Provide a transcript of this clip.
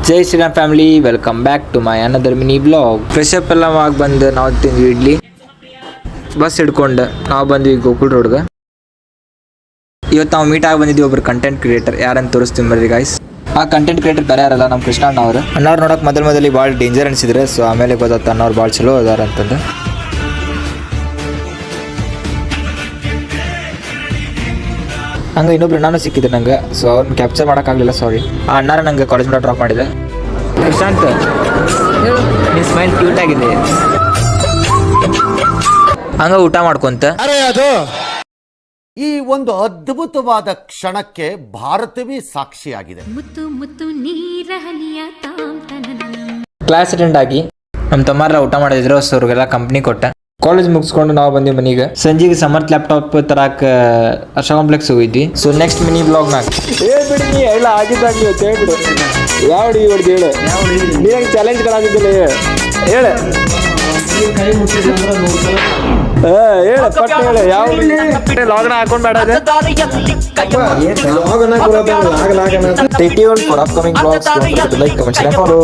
Jai Shriram family, welcome back to my another mini blog. Fresh up ಎಲ್ಲ ಆಗಿ ಬಂದು ನಾವು ತಿಂದ್ವಿ ಇಡ್ಲಿ. ಬಸ್ ಹಿಡ್ಕೊಂಡು ನಾವು ಬಂದ್ವಿ ಗೋಕುಲ್ ರೋಡ್ಗೆ. ಇವತ್ತು ನಾವು ಮೀಟ್ ಆಗಿ ಬಂದಿದ್ವಿ ಒಬ್ರು ಕಂಟೆಂಟ್ ಕ್ರಿಯೇಟರ್. ಯಾರಂತ ತೋರಿಸ್ತೀನಿ ಬರ್ರಿ ಗೈಸ್. ಆ ಕಂಟೆಂಟ್ ಕ್ರಿಯೇಟರ್ ಬೇರೆ ಯಾರಲ್ಲ, ನಮ್ಮ ಕೃಷ್ಣ ಅಣ್ಣವ್ರು. ಅಣ್ಣವ್ರು ನೋಡೋಕೆ ಮೊದಲು ಭಾಳ ಡೇಂಜರ್ ಅನಿಸಿದ್ರೆ, ಸೊ ಆಮೇಲೆ ಗೊತ್ತಾಗ್ತ ಅಣ್ಣವ್ರು ಭಾಳ ಚಲೋ ಅದಾರ ಅಂತಂದು. ಹಂಗೆ ಇನ್ನೊಬ್ರು ನಾನು ಸಿಕ್ಕಿದ್ದೆ ನಂಗೆ, ಸೊ ಅವ್ರನ್ನ ಕ್ಯಾಪ್ಚರ್ ಮಾಡೋಕ್ಕಾಗಲಿಲ್ಲ, ಸಾರಿ. ಆ ಅಣ್ಣಾರ ನಂಗೆ ಕಾಲೇಜ್ ಮಟ್ಟ ಡ್ರಾಪ್ ಮಾಡಿದೆ. ಪ್ರಶಾಂತ್, ನಿನ್ನ ಸ್ಮೈಲ್ ಕ್ಯೂಟ್ ಆಗಿದೆ. ಹಂಗೆ ಊಟ ಮಾಡ್ಕೊಂತ ಅದು ಈ ಒಂದು ಅದ್ಭುತವಾದ ಕ್ಷಣಕ್ಕೆ ಭಾರತವೇ ಸಾಕ್ಷಿಯಾಗಿದೆ. ಕ್ಲಾಸ್ ಅಟೆಂಡ್ ಆಗಿ ನಮ್ಮ ತಮ್ಮಾರ ಊಟ ಮಾಡಿದ್ರು, ಸೊ ಅವ್ರಿಗೆಲ್ಲ ಕಂಪ್ನಿ ಕೊಟ್ಟ. ಕಾಲೇಜ್ ಮುಗಿಸ್ಕೊಂಡು ನಾವು ಬಂದ್ವಿ ಮನೆಗೆ. ಸಂಜೆಗೆ ಸಮರ್ಥ ಲ್ಯಾಪ್ಟಾಪ್ ತರಾಕ ಹರ್ಷ ಕಾಂಪ್ಲೆಕ್ಸ್ ಹೋಗಿದ್ವಿ. ಸೊ ನೆಕ್ಸ್ಟ್ ಮಿನಿ ಬ್ಲಾಗ್ನಾಗ ಹೇಳ್ಬಿಡಿ, ನೀ ಎಲ್ಲ ಆಗಿದ್ದಾಗಲಿ ಹೇಳ್ಬಿಡು. ಯಾವ ಹೊಡ್ದು ಹೇಳು, ನೀನು ಚಾಲೆಂಜ್ಗಳಾಗಿದ್ದಿಲ್ಲ ಹೇಳು. ಹೇಳ ಪಟ್ಟ ಹೇಳು, ಯಾವ ಲಾಗ್ನ ಹಾಕೊಂಡ್ ಬೇಡ. Stay tuned for upcoming vlogs. Don't forget to like, comment, share, and follow.